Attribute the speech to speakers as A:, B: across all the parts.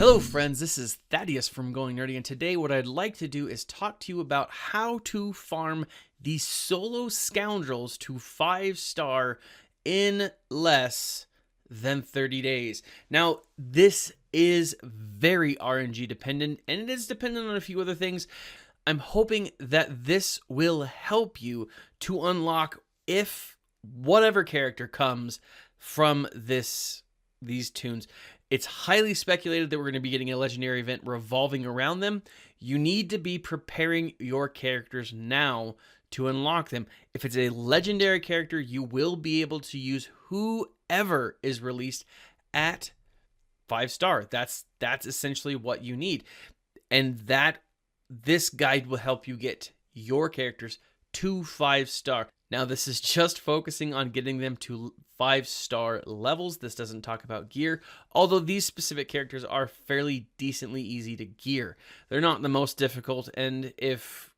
A: Hello friends, this is Thaddeus from Going Nerdy, and today what I'd like to do is talk to you about how to farm the solo scoundrels to 5-star in less than 30 days. Now, this is very RNG dependent, and it is dependent on a few other things. I'm hoping that this will help you to unlock if whatever character comes from these toons. It's highly speculated that we're going to be getting a legendary event revolving around them. You need to be preparing your characters now to unlock them. If it's a legendary character, you will be able to use whoever is released at 5-star. That's essentially what you need. And this guide will help you get your characters to 5-star. Now, this is just focusing on getting them to 5-star levels. This doesn't talk about gear, although these specific characters are fairly decently easy to gear. They're not the most difficult, and if,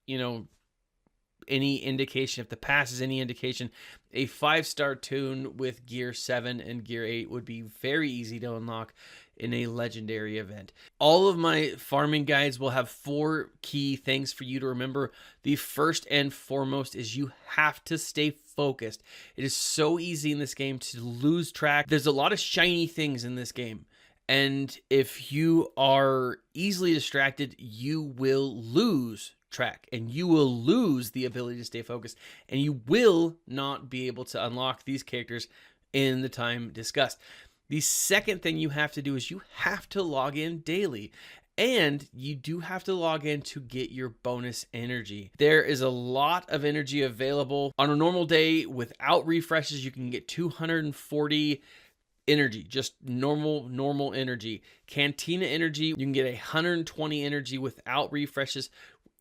A: any indication, if the pass is any indication, a 5-star toon with gear 7 and gear 8 would be very easy to unlock in a legendary event. All of my farming guides will have 4 key things for you to remember. The first and foremost is you have to stay focused. It is so easy in this game to lose track. There's a lot of shiny things in this game, and if you are easily distracted, you will lose track and you will lose the ability to stay focused, and you will not be able to unlock these characters in the time discussed. The second thing you have to do is you have to log in daily, and you do have to log in to get your bonus energy. There is a lot of energy available. On a normal day without refreshes, you can get 240 energy, just normal energy. Cantina energy, you can get 120 energy without refreshes.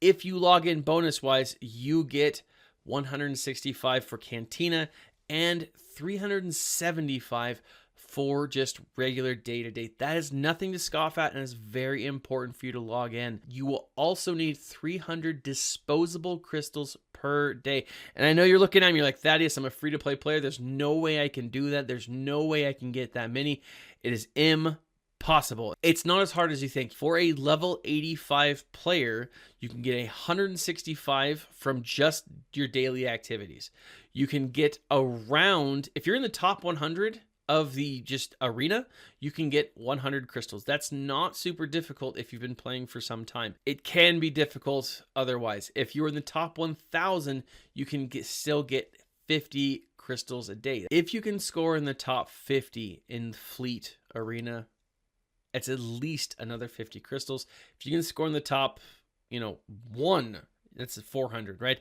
A: If you log in bonus wise, you get 165 for Cantina and 375 for just regular day-to-day. That is nothing to scoff at, and is very important for you to log in. You will also need 300 disposable crystals per day. And I know you're looking at me, you're like, Thaddeus, I'm a free-to-play player. There's no way I can do that. There's no way I can get that many. It is impossible. It's not as hard as you think. For a level 85 player, you can get 165 from just your daily activities. You can get around, if you're in the top 100 of the just arena, you can get 100 crystals. That's not super difficult if you've been playing for some time. It can be difficult otherwise. If you're in the top 1,000, you can still get 50 crystals a day. If you can score in the top 50 in Fleet Arena, it's at least another 50 crystals. If you can score in the top, 1, that's 400, right?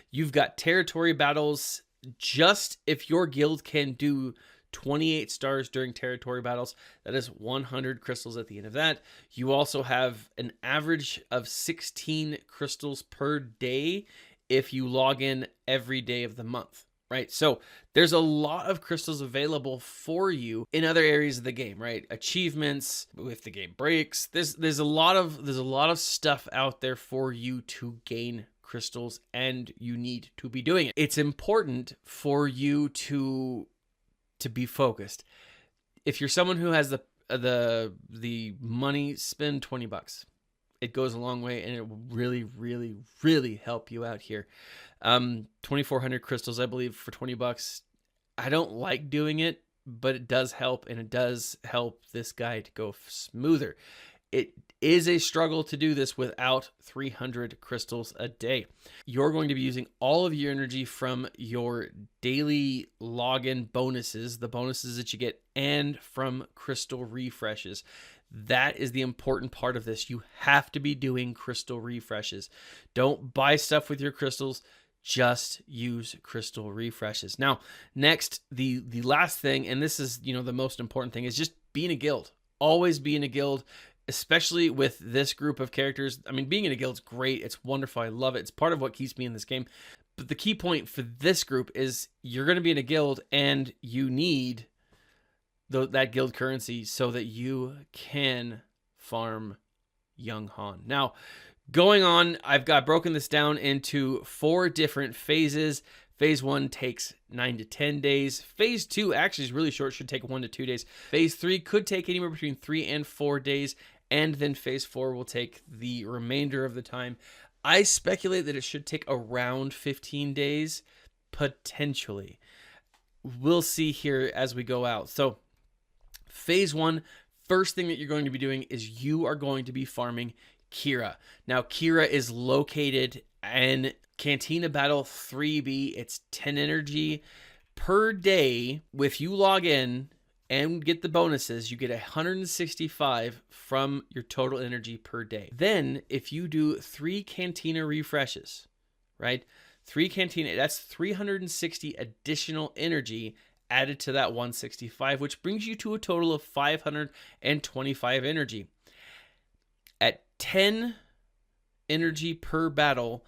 A: You've got territory battles. Just if your guild can do 28 stars during territory battles, that is 100 crystals at the end of that. You also have an average of 16 crystals per day if you log in every day of the month, right? So there's a lot of crystals available for you in other areas of the game, right? Achievements, if the game breaks, there's a lot of stuff out there for you to gain crystals, and you need to be doing it. It's important for you to be focused. If you're someone who has the money, spend $20. It goes a long way, and it will really help you out here. 2,400 crystals, I believe, for $20. I don't like doing it, but it does help, and it does help this guy to go smoother. It is a struggle to do this without 300 crystals a day. You're going to be using all of your energy from your daily login bonuses, the bonuses that you get, and from crystal refreshes. That is the important part of this. You have to be doing crystal refreshes. Don't buy stuff with your crystals. Just use crystal refreshes. Now, next, the last thing, and this is, the most important thing, is just be in a guild. Always be in a guild, especially with this group of characters. I mean, being in a guild is great. It's wonderful. I love it. It's part of what keeps me in this game. But the key point for this group is you're going to be in a guild, and you need that guild currency so that you can farm Young Han. Now, going on, I've broken this down into 4 different phases. Phase 1 takes 9 to 10 days. Phase 2 actually is really short, should take 1 to 2 days. Phase 3 could take anywhere between 3 and 4 days. and then phase 4 will take the remainder of the time. I speculate that it should take around 15 days, potentially. We'll see here as we go out. So phase 1, first thing that you're going to be doing is you are going to be farming qi'ra. Now, qi'ra is located in Cantina Battle 3B. It's 10 energy per day. If you log in and get the bonuses, you get 165 from your total energy per day. Then if you do 3 Cantina refreshes, right? 3 Cantina, that's 360 additional energy added to that 165, which brings you to a total of 525 energy. At 10 energy per battle,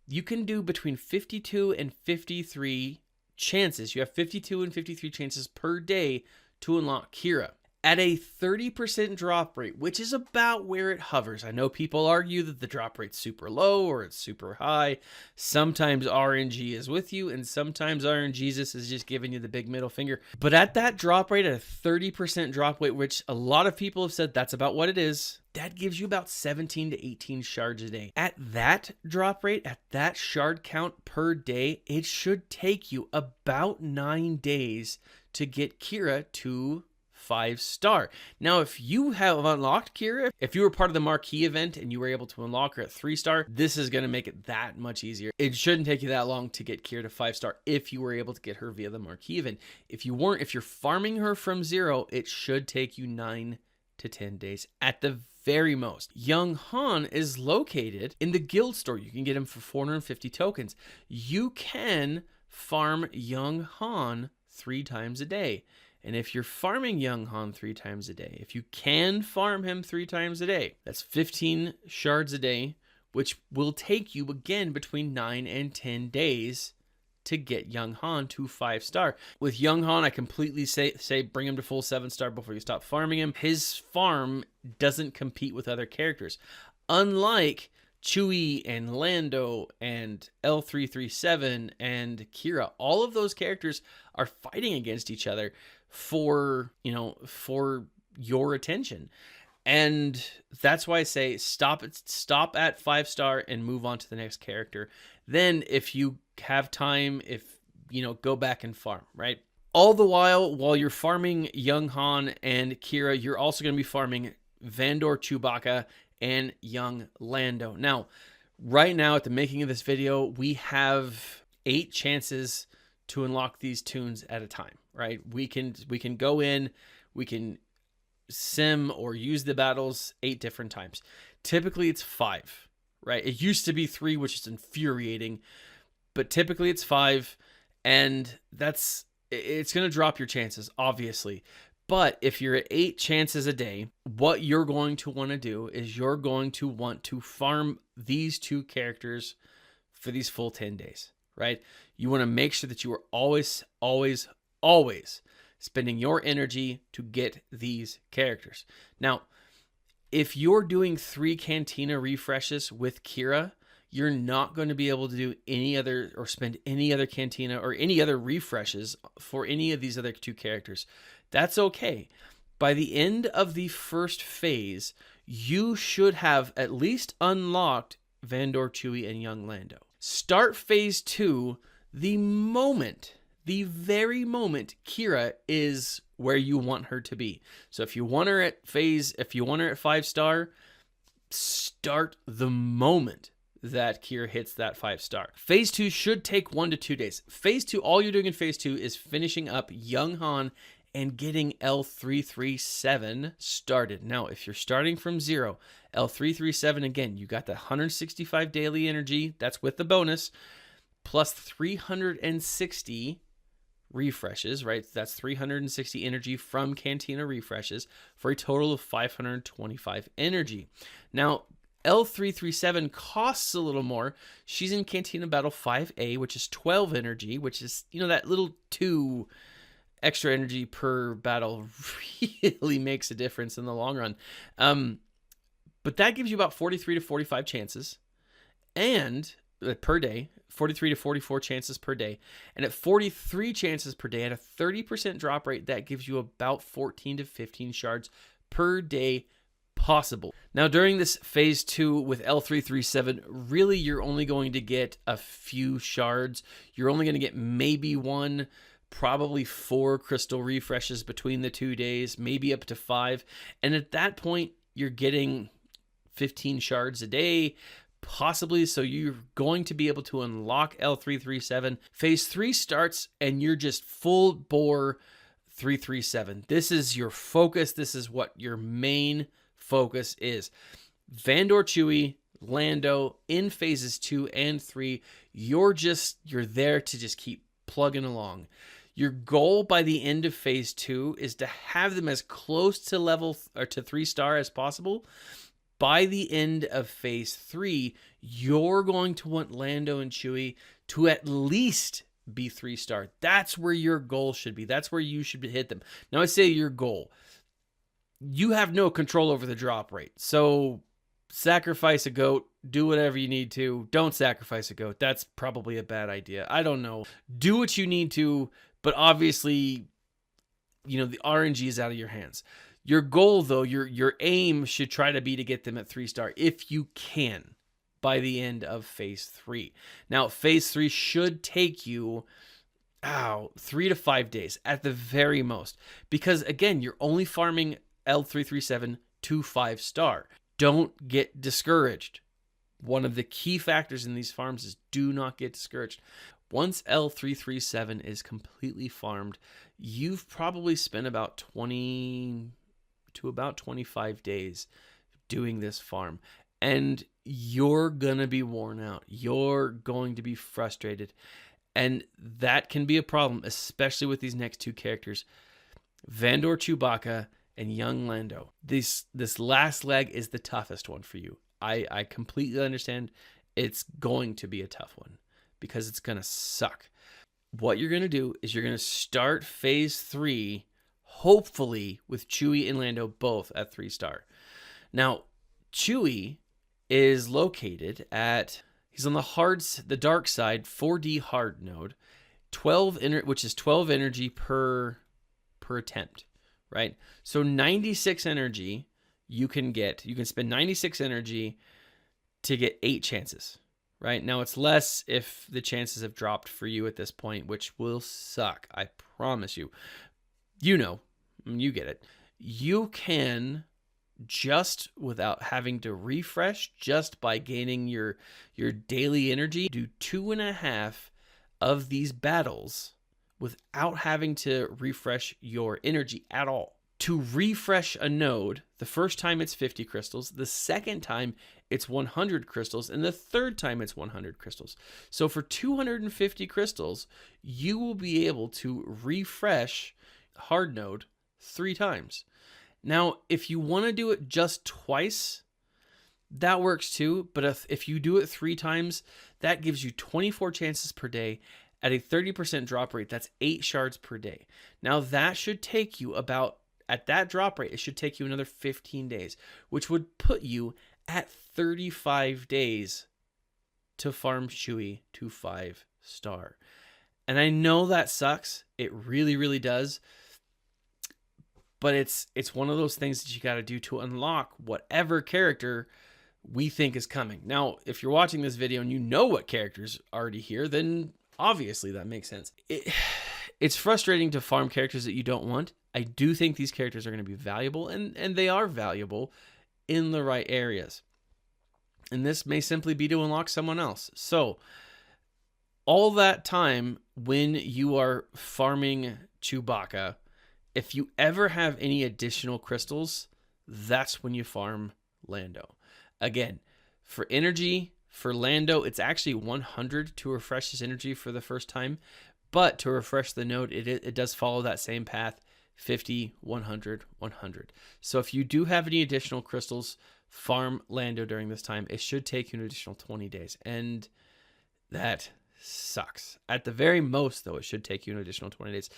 A: you can do between 52 and 53 chances. You have 52 and 53 chances per day to unlock qi'ra. At a 30% drop rate, which is about where it hovers. I know people argue that the drop rate's super low or it's super high. Sometimes RNG is with you, and sometimes RNGesus is just giving you the big middle finger. But at that drop rate, at a 30% drop rate, which a lot of people have said that's about what it is, that gives you about 17 to 18 shards a day. At that drop rate, at that shard count per day, it should take you about 9 days to get qi'ra to 5-star. Now, if you have unlocked qi'ra, if you were part of the marquee event and you were able to unlock her at 3-star, this is going to make it that much easier. It shouldn't take you that long to get qi'ra to 5-star if you were able to get her via the marquee event. If you weren't, if you're farming her from 0, it should take you 9 to 10 days at the very most. Young Han is located in the guild store. You can get him for 450 tokens. You can farm Young Han 3 times a day. And if you're farming Young Han 3 times a day, if you can farm him 3 times a day, that's 15 shards a day, which will take you again between 9 and 10 days to get Young Han to 5-star. With Young Han, I completely say bring him to full 7-star before you stop farming him. His farm doesn't compete with other characters. Unlike Chewie and Lando and L337 and qi'ra, all of those characters are fighting against each other for your attention. And that's why I say stop at 5-star and move on to the next character. Then if you have time, go back and farm, right? All the while you're farming Young Han and qi'ra, you're also going to be farming Vandor, Chewbacca, and Young Lando. Now, right now at the making of this video, we have 8 chances to unlock these toons at a time, right? We can go in, we can sim or use the battles 8 different times. Typically it's 5, right? It used to be 3, which is infuriating, but typically it's 5, and it's going to drop your chances, obviously. But if you're at 8 chances a day, what you're going to want to do is you're going to want to farm these 2 characters for these full 10 days, right? You want to make sure that you are always, always, always spending your energy to get these characters. Now, if you're doing 3 Cantina refreshes with qi'ra, you're not going to be able to do any other or spend any other Cantina or any other refreshes for any of these other 2 characters. That's okay. By the end of the first phase, you should have at least unlocked Vandor, Chewie, and Young Lando. Start phase 2 the very moment qi'ra is where you want her to be. So if you want her at 5-star, start the moment that qi'ra hits that 5-star. Phase 2 should take 1 to 2 days. Phase 2, all you're doing in phase 2 is finishing up Young Han and getting L337 started. Now, if you're starting from 0, L337, again, you got the 165 daily energy, that's with the bonus, plus 360 refreshes, right? That's 360 energy from Cantina refreshes for a total of 525 energy. Now, L337 costs a little more. She's in Cantina Battle 5A, which is 12 energy, which is, that little 2 extra energy per battle really makes a difference in the long run. But that gives you about 43 to 45 chances and per day, 43 to 44 chances per day. And at 43 chances per day, at a 30% drop rate, that gives you about 14 to 15 shards per day possible. Now, during this phase 2 with L337, really you're only going to get a few shards. You're only going to get maybe 1, probably 4 crystal refreshes between the 2 days, maybe up to 5. And at that point, you're getting 15 shards a day, possibly. So you're going to be able to unlock L337. Phase 3 starts and you're just full bore 337. This is your focus. This is what your main focus is. Vandor, Chewie, Lando in phases 2 and 3. You're there to just keep plugging along. Your goal by the end of phase 2 is to have them as close to level or to 3-star as possible. By the end of phase 3, you're going to want Lando and Chewie to at least be 3-star. That's where your goal should be. That's where you should hit them. Now, I say your goal. You have no control over the drop rate. So sacrifice a goat. Do whatever you need to. Don't sacrifice a goat. That's probably a bad idea. I don't know. Do what you need to, but obviously, the RNG is out of your hands. Your goal, though, your aim should try to be to get them at 3-star if you can by the end of phase 3. Now, phase 3 should take you 3 to 5 days at the very most, because again, you're only farming L337 to 5-star. Don't get discouraged. One of the key factors in these farms is do not get discouraged. Once L337 is completely farmed, you've probably spent about 20 to about 25 days doing this farm, and you're gonna be worn out. You're going to be frustrated, and that can be a problem, especially with these next 2 characters, Vandor Chewbacca and young Lando. This last leg is the toughest one for you. I completely understand. It's going to be a tough one because it's gonna suck. What you're gonna do is you're gonna start phase 3 hopefully with Chewie and Lando both at 3-star. Now, Chewie is located he's on the dark side, 4D hard node, which is 12 energy per attempt, right? So 96 energy you can spend 96 energy to get 8 chances, right? Now it's less if the chances have dropped for you at this point, which will suck. I promise you. You get it. You can, just without having to refresh, just by gaining your daily energy, do 2.5 of these battles without having to refresh your energy at all. To refresh a node, the first time it's 50 crystals, the second time it's 100 crystals, and the third time it's 100 crystals. So for 250 crystals, you will be able to refresh hard node 3 times. Now, if you want to do it just twice, that works too. But if you do it 3 times, that gives you 24 chances per day at a 30% drop rate. That's 8 shards per day. Now, that should take you at that drop rate, it should take you another 15 days, which would put you at 35 days to farm Chewie to 5-star. And I know that sucks. It really, really does. But it's one of those things that you got to do to unlock whatever character we think is coming. Now, if you're watching this video and you know what character's already here, then obviously that makes sense. It's frustrating to farm characters that you don't want. I do think these characters are going to be valuable, and they are valuable in the right areas. And this may simply be to unlock someone else. So, all that time when you are farming Chewbacca, if you ever have any additional crystals, that's when you farm Lando. Again, for energy, for Lando, it's actually 100 to refresh his energy for the first time. But to refresh the node, it does follow that same path, 50, 100, 100. So if you do have any additional crystals, farm Lando during this time. It should take you an additional 20 days. And that sucks. At the very most, though, it should take you an additional 20 days.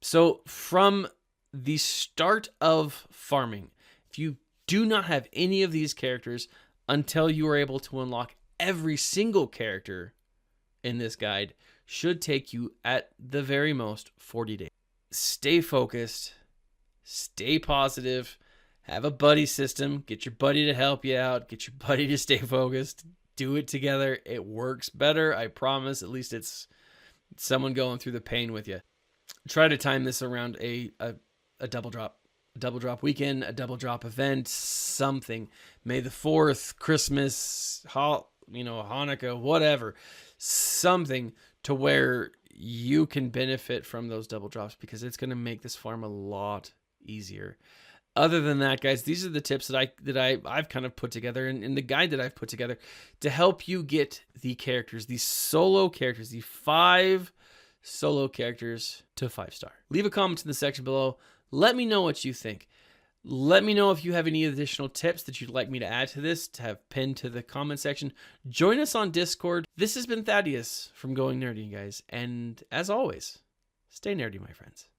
A: So from the start of farming, if you do not have any of these characters until you are able to unlock every single character in this guide, should take you at the very most 40 days. Stay focused, stay positive, have a buddy system. Get your buddy to help you out. Get your buddy to stay focused. Do it together. It works better, I promise. At least it's someone going through the pain with you. Try to time this around a double drop. A double drop weekend, a double drop event, something. May the 4th, Christmas, Hanukkah, whatever. Something to where you can benefit from those double drops, because it's going to make this farm a lot easier. Other than that, guys, these are the tips that I've kind of put together in the guide that I've put together to help you get the characters, these solo characters, the 5 solo characters to 5-star. Leave a comment in the section below. Let me know what you think. Let me know if you have any additional tips that you'd like me to add to this, to have pinned to the comment section. Join us on Discord. This has been Thaddeus from Going Nerdy, guys. And as always, stay nerdy, my friends.